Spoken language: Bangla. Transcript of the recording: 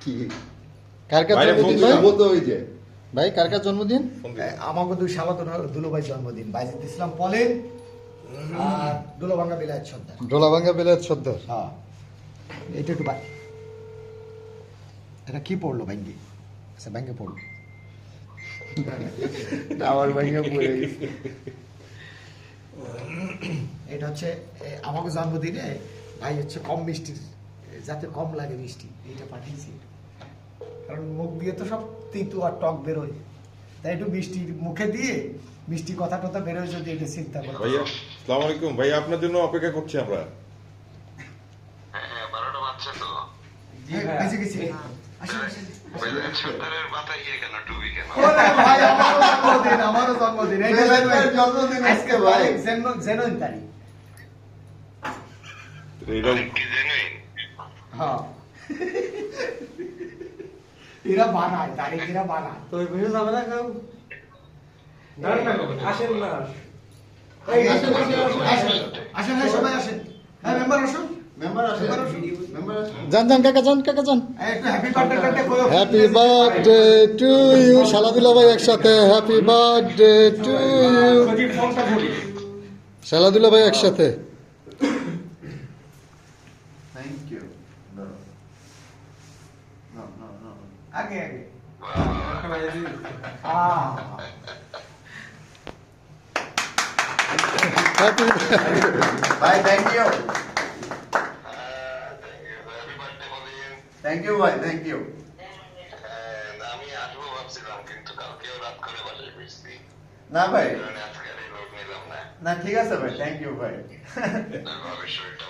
কি কার কার বাইরে জন্মদিন ফোন ভাই? খবর তো ওই যে ভাই কার কার জন্মদিন? আমাকে দুই শালা দুলোভাই জন্মদিন বাইজিদ ইসলাম পলেন আর দুলোভাঙ্গা বিলায়ত সর্দার। ডোলাভাঙ্গা বেলায়েত সর্দার। হ্যাঁ এটা একটু এটা কি পড়লো ব্যাঙ্গে? আচ্ছা ব্যাঙ্গে পড়লো টাওয়ার ভাঙা পড়ে গেছে। এটা হচ্ছে আমাকে জন্মদিনে ভাই হচ্ছে কম মিষ্টির, যাতে কম লাগে মিষ্টি এইটা পাঠিয়েছি, কারণ মুখ দিয়ে তো সব তিতু আর টক বেরোয়, তাই একটু মিষ্টি মুখে দিয়ে মিষ্টি কথা টথা বেরোয় যদি এটা চিন্তা করে। ভাইয়া আসসালামু আলাইকুম ভাইয়া, আপনার জন্য অপেক্ষা করছি আমরা। হ্যাঁ 12টা বাচ্চা তো গেছি গেছি আসেন আসেন। সরকারের মাথায় ইয়ে কেন ডুবি কেন ওরে ভাই আমারও জন্মদিন এই যে জন্মদিন আজকে ভাই। জেনুইন তারিখ। এটা কি জেনুইন হ্যাঁ এরা বানায় তারিখ, এরা বানায়। আসেন না এই আসেন আসেন হ্যাঁ সবাই আসেন, হ্যাঁ মেম্বার আসুন। মেম্বার আছে মেম্বার আছে যান যান কাকা যান, কাকা যান। একটু হ্যাপি বার্থডে কইও। Happy birthday to you. শালাদুলা ভাই একসাথে হ্যাপি বার্থডে টু ইউ। যদি ফোনটা ধরি শালাদুলা ভাই একসাথে। Thank you no no no আগে আগে হ্যাপি ভাই থ্যাংক ইউ হ্যাপি বার্থডে বলেন থ্যাংক ইউ ভাই থ্যাংক ইউ আমি আসবো ভাবছিলাম কিন্তু কালকেও রাত করে বাসায় ফিরছি না ভাই কারণে আজকে আর এই লোক নিলাম না না ঠিক আছে ভাই থ্যাংক ইউ ভাই ভবিষ্যৎটা